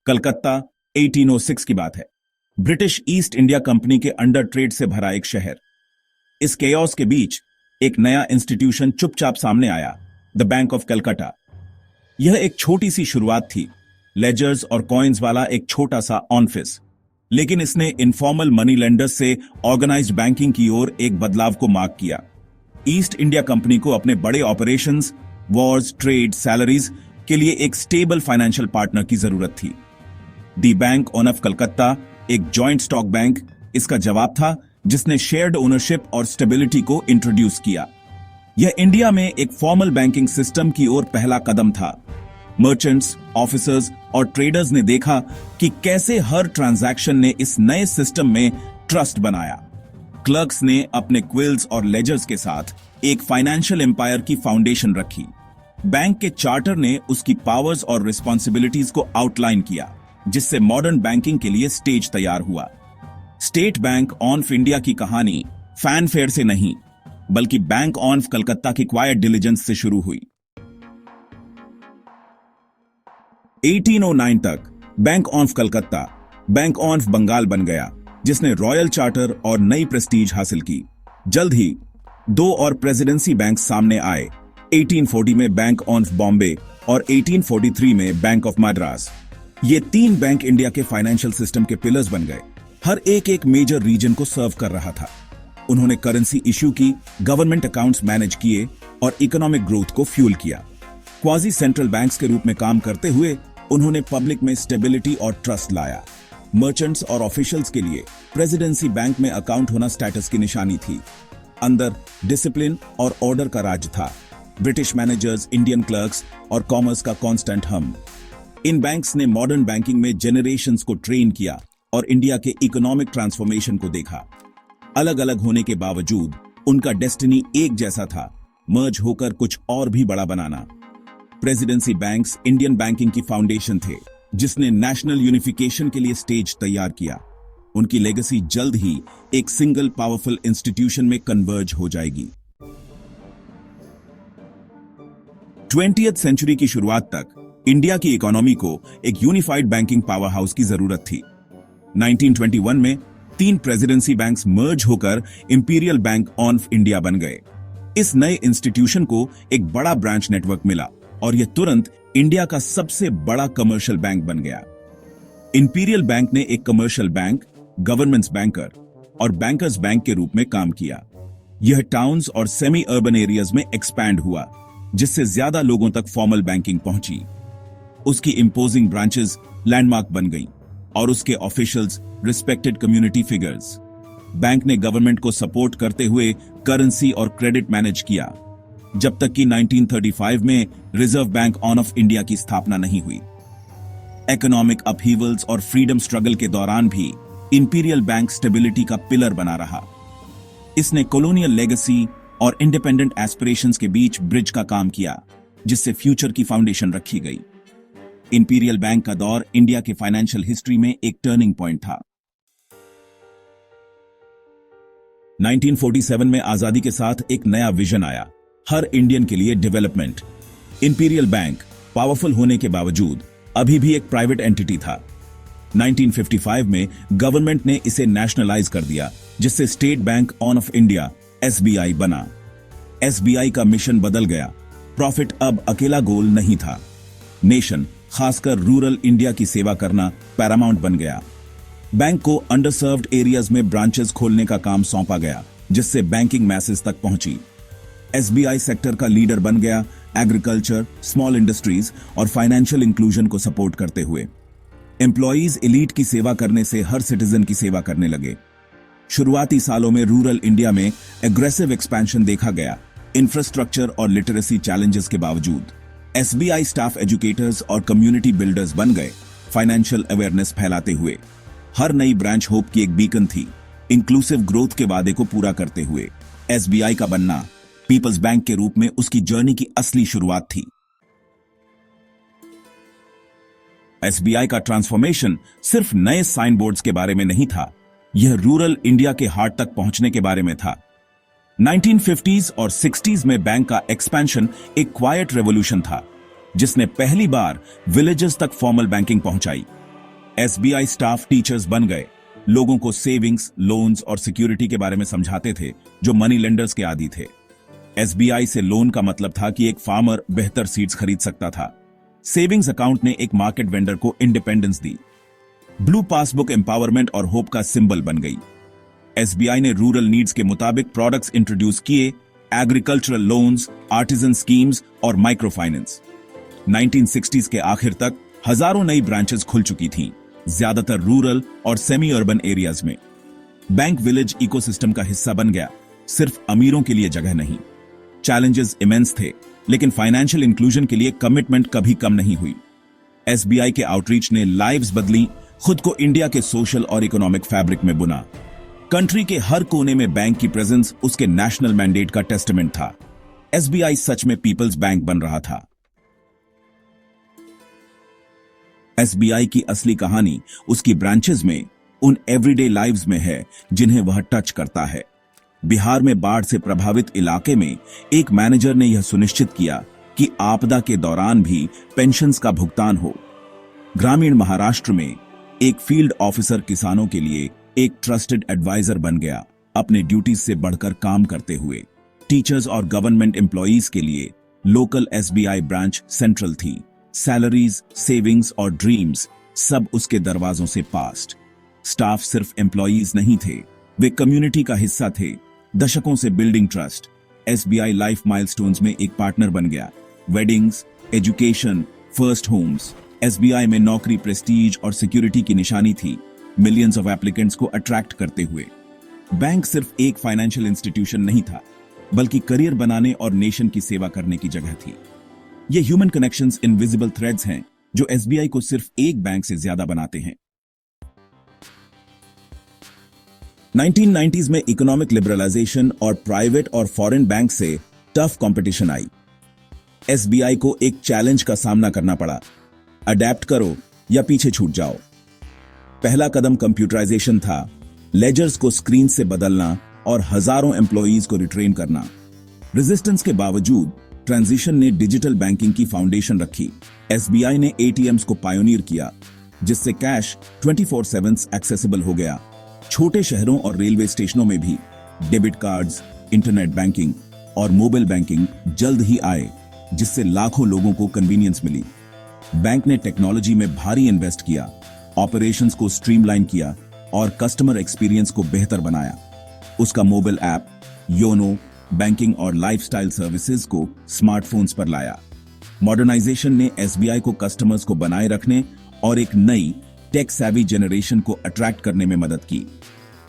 कलकत्ता 1806 की बात है। ब्रिटिश ईस्ट इंडिया कंपनी के अंडर ट्रेड से भरा एक शहर। इस केओस के बीच एक नया इंस्टीट्यूशन चुपचाप सामने आया, द बैंक ऑफ कलकत्ता। यह एक छोटी सी शुरुआत थी, लेजर्स और कॉइन्स वाला एक छोटा सा ऑफिस, लेकिन इसने इनफॉर्मल मनी लेंडर्स से ऑर्गेनाइज्ड बैंकिंग की ओर एक बदलाव को मार्क किया। ईस्ट इंडिया कंपनी को अपने बड़े ऑपरेशंस, वॉर्स, ट्रेड, सैलरीज के लिए एक स्टेबल फाइनेंशियल पार्टनर की जरूरत थी। दी बैंक ऑफ कलकत्ता एक जॉइंट स्टॉक बैंक इसका जवाब था, जिसने शेयर्ड ओनरशिप और स्टेबिलिटी को इंट्रोड्यूस किया। यह इंडिया में एक फॉर्मल बैंकिंग सिस्टम की ओर पहला कदम था। मर्चेंट्स, ऑफिसर्स और ट्रेडर्स ने देखा कि कैसे हर ट्रांजैक्शन ने इस नए सिस्टम में ट्रस्ट बनाया। क्लर्क्स ने अपने क्विल्स और लेजर्स के साथ एक फाइनेंशियल एम्पायर की फाउंडेशन रखी। बैंक के चार्टर ने उसकी पावर्स और रिस्पॉन्सिबिलिटीज को आउटलाइन किया, जिससे मॉडर्न बैंकिंग के लिए स्टेज तैयार हुआ। स्टेट बैंक ऑफ इंडिया की कहानी फैनफेयर से नहीं, बल्कि बैंक ऑफ कलकत्ता की क्वाइट डिलिजेंस से शुरू हुई। 1809 तक bank of Calcutta bank of Bengal बन गया, जिसने रॉयल चार्टर और नई प्रेस्टीज हासिल की। जल्द ही दो और प्रेसिडेंसी बैंक सामने आए, 1840 में बैंक ऑफ बॉम्बे और 1843 में बैंक ऑफ मद्रास। ये तीन बैंक इंडिया के फाइनेंशियल सिस्टम के पिलर्स बन गए। हर एक मेजर रीजन को सर्व कर रहा था। उन्होंने करेंसी इश्यू की, गवर्नमेंट अकाउंट्स मैनेज किए और इकोनॉमिक ग्रोथ को फ्यूल किया। क्वाजी सेंट्रल बैंक्स के रूप में काम करते हुए उन्होंने पब्लिक में स्टेबिलिटी और ट्रस्ट लाया। मर्चेंट्स और ऑफिशियल्स के लिए प्रेसिडेंसी बैंक में अकाउंट होना स्टेटस की निशानी थी। अंदर डिसिप्लिन और ऑर्डर का राज था। ब्रिटिश मैनेजर्स, इंडियन क्लर्क्स और कॉमर्स का कांस्टेंट हम। इन बैंक्स ने मॉडर्न बैंकिंग में जेनरेशंस को ट्रेन किया और इंडिया के इकोनॉमिक ट्रांसफॉर्मेशन को देखा। अलग अलग होने के बावजूद उनका डेस्टिनी एक जैसा था, मर्ज होकर कुछ और भी बड़ा बनाना। प्रेसिडेंसी बैंक्स इंडियन बैंकिंग की फाउंडेशन थे, जिसने नेशनल यूनिफिकेशन के लिए स्टेज तैयार किया। उनकी लेगेसी जल्द ही एक सिंगल पावरफुल इंस्टीट्यूशन में कन्वर्ज हो जाएगी। 20th सेंचुरी की शुरुआत तक इंडिया की इकोनॉमी को एक यूनिफाइड बैंकिंग पावर हाउस की जरूरत थी। 1921 में तीन प्रेसिडेंसी बैंक्स मर्ज होकर इंपीरियल बैंक ऑफ इंडिया बन गए। इस नए इंस्टीट्यूशन को एक बड़ा ब्रांच नेटवर्क मिला और यह तुरंत इंडिया का सबसे बड़ा कमर्शियल बैंक बन गया। इंपीरियल बैंक ने एक कमर्शियल बैंक, गवर्नमेंट्स बैंकर और बैंकर्स बैंक के रूप में काम किया। यह टाउन्स और सेमी अर्बन एरियाज में एक्सपैंड हुआ, जिससे ज्यादा लोगों तक फॉर्मल बैंकिंग पहुंची। उसकी इंपोजिंग ब्रांचेस लैंडमार्क बन गईं और उसके officials respected community figures. Bank ने गवर्नमेंट को सपोर्ट करते हुए करेंसी और क्रेडिट मैनेज किया, जब तक कि 1935 में रिजर्व बैंक ऑफ इंडिया की स्थापना नहीं हुई। इकोनॉमिक अपहीवल्स और फ्रीडम स्ट्रगल के दौरान भी इंपीरियल बैंक स्टेबिलिटी का पिलर बना रहा। इसने कॉलोनियल लेगेसी और इंडिपेंडेंट एस्पिरेशंस के बीच ब्रिज का काम किया, जिससे फ्यूचर की फाउंडेशन रखी गई। इंपीरियल बैंक का दौर इंडिया के फाइनेंशियल हिस्ट्री में एक टर्निंग पॉइंट था। 1947 में आजादी के साथ एक नया विजन आया, हर इंडियन के लिए डेवलपमेंट। इंपीरियल बैंक पावरफुल होने के बावजूद अभी भी एक प्राइवेट एंटिटी था। 1955 में गवर्नमेंट ने इसे नेशनलाइज कर दिया, जिससे state bank of India SBI बना। SBI का मिशन बदल गया। प्रॉफिट अब अकेला गोल नहीं था। नेशन, खासकर रूरल इंडिया की सेवा करना पैरामाउंट बन गया। बैंक को अंडरसर्व्ड एरियाज में ब्रांचेस खोलने का काम सौंपा गया, जिससे बैंकिंग मैसेज तक पहुंची। SBI सेक्टर का लीडर बन गया, एग्रीकल्चर, स्मॉल इंडस्ट्रीज और फाइनेंशियल इंक्लूजन को सपोर्ट करते हुए। एम्प्लॉइज एलीट की सेवा करने से हर सिटीजन की सेवा करने लगे। शुरुआती सालों में रूरल इंडिया में एग्रेसिव एक्सपेंशन देखा गया, इंफ्रास्ट्रक्चर और लिटरेसी चैलेंजेस के बावजूद। SBI स्टाफ एजुकेटर्स और कम्युनिटी बिल्डर्स बन गए, फाइनेंशियल अवेयरनेस फैलाते हुए। हर नई ब्रांच होप की एक बीकन थी, इंक्लूसिव ग्रोथ के वादे को पूरा करते हुए। SBI का बनना पीपल्स बैंक के रूप में उसकी जर्नी की असली शुरुआत थी। SBI का ट्रांसफॉर्मेशन सिर्फ नए साइन बोर्ड्स के बारे में नहीं था, यह रूरल इंडिया के हार्ट तक पहुंचने के बारे में था। 1950s और 60s में बैंक का एक्सपेंशन एक क्वाइट रेवोल्यूशन था, जिसने पहली बार विलेजेस तक फॉर्मल बैंकिंग पहुंचाई। एसबीआई स्टाफ टीचर्स बन गए, लोगों को सेविंग्स, लोन्स और सिक्योरिटी के बारे में समझाते थे जो मनी लेंडर्स के आदी थे। एसबीआई से लोन का मतलब था कि एक फार्मर बेहतर सीड्स खरीद सकता था। सेविंग्स अकाउंट ने एक मार्केट वेंडर को इंडिपेंडेंस दी। ब्लू पासबुक एम्पावरमेंट और होप का सिंबल बन गई। एसबीआई ने रूरल नीड्स के मुताबिक प्रोडक्ट्स इंट्रोड्यूस किए, एग्रीकल्चरल लोन्स, आर्टिजन स्कीम्स और माइक्रो फाइनेंस। 1960s के आखिर तक हजारों नई ब्रांचेस खुल चुकी थीं, ज्यादातर रूरल और सेमी अर्बन एरियाज में। बैंक विलेज इकोसिस्टम का हिस्सा बन गया, सिर्फ अमीरों के लिए जगह नहीं। चैलेंजेस इमेंस थे, लेकिन फाइनेंशियल इंक्लूजन के लिए कमिटमेंट कभी कम नहीं हुई। एसबीआई के आउटरीच ने लाइव्स बदली, खुद को इंडिया के सोशल और इकोनॉमिक फैब्रिक में बुना। कंट्री के हर कोने में बैंक की प्रेजेंस उसके नेशनल मैंडेट का टेस्टामेंट था। एसबीआई सच में पीपल्स बैंक बन रहा था। एसबीआई की असली कहानी उसकी ब्रांचेस में, उन एवरीडे लाइव्स में है जिन्हें वह टच करता है। बिहार में बाढ़ से प्रभावित इलाके में एक मैनेजर ने यह सुनिश्चित किया कि आपदा के दौरान भी पेंशन्स का भुगतान हो। ग्रामीण महाराष्ट्र में एक फील्ड ऑफिसर किसानों के लिए एक ट्रस्टेड एडवाइजर बन गया, अपने ड्यूटीज से बढ़कर काम करते हुए। टीचर्स और गवर्नमेंट एम्प्लॉइज के लिए लोकल एसबीआई ब्रांच सेंट्रल थी। सैलरीज, सेविंग्स और ड्रीम्स सब उसके दरवाजों से पास्ट। स्टाफ सिर्फ एम्प्लॉइज नहीं थे, वे कम्युनिटी का हिस्सा थे। दशकों से building trust, SBI life milestones में एक पार्टनर बन गया। Weddings, education, first homes. SBI में नौकरी, प्रेस्टीज और सिक्योरिटी की निशानी थी, मिलियंस ऑफ एप्लीकेंट्स को अट्रैक्ट करते हुए। बैंक सिर्फ एक फाइनेंशियल इंस्टीट्यूशन नहीं था, बल्कि करियर बनाने और नेशन की सेवा करने की जगह थी। ये ह्यूमन कनेक्शंस इनविजिबल थ्रेड्स हैं जो एसबीआई को सिर्फ एक बैंक से ज्यादा बनाते हैं। 1990s में इकोनॉमिक लिबरलाइजेशन और प्राइवेट और फॉरेन बैंक से टफ कंपटीशन आई। एसबीआई को एक चैलेंज का सामना करना पड़ा, अडेप्ट करो या पीछे छूट जाओ। पहला कदम कंप्यूटराइजेशन था, लेजर्स को स्क्रीन से बदलना और हजारों एम्प्लॉइज को रिट्रेन करना। रेजिस्टेंस के बावजूद ट्रांजिशन ने डिजिटल बैंकिंग की फाउंडेशन रखी। एसबीआई ने एटीएम्स को पायोनियर किया, जिससे कैश 24/7 एक्सेसिबल हो गया। छोटे शहरों और रेलवे स्टेशनों में भी डेबिट कार्ड्स, इंटरनेट बैंकिंग और मोबाइल बैंकिंग जल्द ही आए, जिससे लाखों लोगों को कन्वीनियंस मिली। बैंक ने टेक्नोलॉजी में भारी इन्वेस्ट किया, ऑपरेशंस को स्ट्रीमलाइन किया और कस्टमर एक्सपीरियंस को बेहतर बनाया। उसका मोबाइल ऐप, योनो, बैंकिंग और लाइफस्टाइल सर्विसेज को स्मार्टफोन्स पर लाया। मॉडर्नाइजेशन ने एसबीआई को कस्टमर्स को बनाए रखने और एक नई टेक सैवी जनरेशन को अट्रैक्ट करने में मदद की।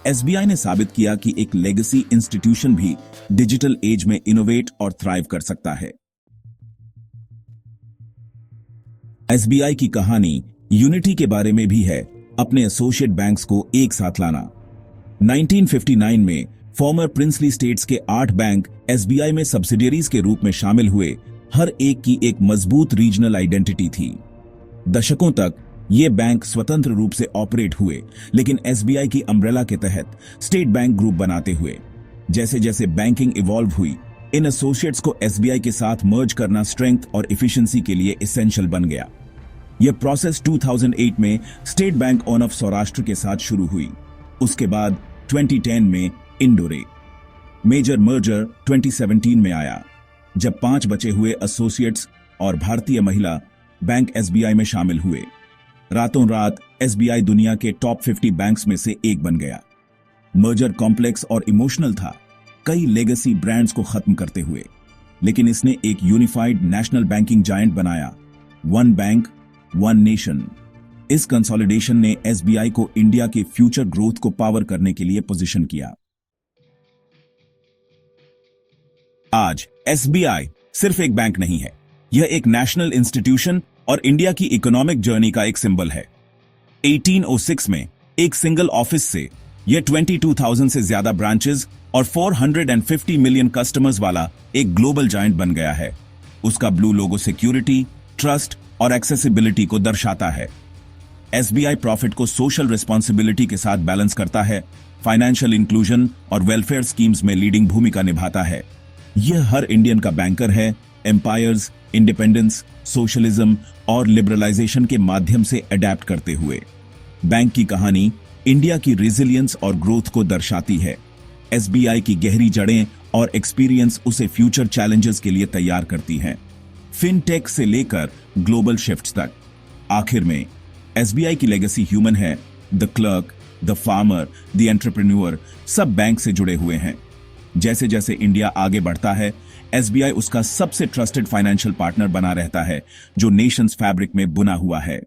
एसबीआई ने साबित किया कि एक लेगेसी इंस्टीट्यूशन भी डिजिटल एज में इनोवेट और थ्राइव कर सकता है। एसबीआई की कहानी यूनिटी के बारे में भी है, अपने एसोसिएट बैंक्स को एक साथ लाना। 1959 में फॉर्मर प्रिंसली स्टेट्स के 8 बैंक एसबीआई में सब्सिडियरीज के रूप में शामिल हुए, हर एक की एक मजबूत रीजनल आइडेंटिटी थी। दशकों तक ये बैंक स्वतंत्र रूप से ऑपरेट हुए, लेकिन एसबीआई की अम्ब्रेला के तहत स्टेट बैंक ग्रुप बनाते हुए। जैसे जैसे बैंकिंग इवॉल्व हुई, इन एसोसिएट्स को एसबीआई के साथ मर्ज करना स्ट्रेंथ और एफिशिएंसी के लिए एसेंशियल बन गया। यह प्रोसेस 2008 में स्टेट बैंक ऑफ सौराष्ट्र के साथ शुरू हुई। उसके बाद 2010 में इंडोरे। मेजर मर्जर 2017 में आया, जब 5 बचे हुए एसोसिएट्स और भारतीय महिला बैंक एसबीआई में शामिल हुए। रातों रात एसबीआई दुनिया के टॉप 50 बैंक्स में से एक बन गया। मर्जर कॉम्प्लेक्स और इमोशनल था, कई लेगेसी ब्रांड्स को खत्म करते हुए, लेकिन इसने एक यूनिफाइड नेशनल बैंकिंग जायंट बनाया। One bank, one nation. इस कंसोलिडेशन ने एसबीआई को इंडिया के फ्यूचर ग्रोथ को पावर करने के लिए पोजीशन किया। आज एसबीआई सिर्फ एक बैंक नहीं है, यह एक नेशनल इंस्टीट्यूशन और इंडिया की इकोनॉमिक जर्नी का एक सिंबल है। 1806 में एक सिंगल ऑफिस से यह 22,000 से ज्यादा ब्रांचेस और 450 मिलियन कस्टमर्स वाला एक ग्लोबल जायंट बन गया है। उसका ब्लू लोगो सिक्योरिटी, ट्रस्ट और एक्सेसिबिलिटी को दर्शाता है। एसबीआई प्रॉफिट को सोशल रिस्पॉन्सिबिलिटी के साथ बैलेंस करता है, फाइनेंशियल इंक्लूजन और वेलफेयर स्कीम्स में लीडिंग भूमिका निभाता है। यह हर इंडियन का बैंकर है, एम्पायर्स, इंडिपेंडेंस, सोशलिज्म और लिबरलाइजेशन के माध्यम से अडेप्ट करते हुए। बैंक की कहानी इंडिया की रेजिलियंस और ग्रोथ को दर्शाती है। एसबीआई की गहरी जड़ें और एक्सपीरियंस उसे फ्यूचर चैलेंजेस के लिए तैयार करती हैं, फिनटेक से लेकर ग्लोबल शिफ्ट्स तक। आखिर में एसबीआई की लेगेसी ह्यूमन है। The clerk, the farmer, the entrepreneur सब बैंक से जुड़े हुए हैं। जैसे जैसे इंडिया आगे बढ़ता है, एसबीआई उसका सबसे ट्रस्टेड फाइनेंशियल पार्टनर बना रहता है, जो नेशंस फैब्रिक में बुना हुआ है।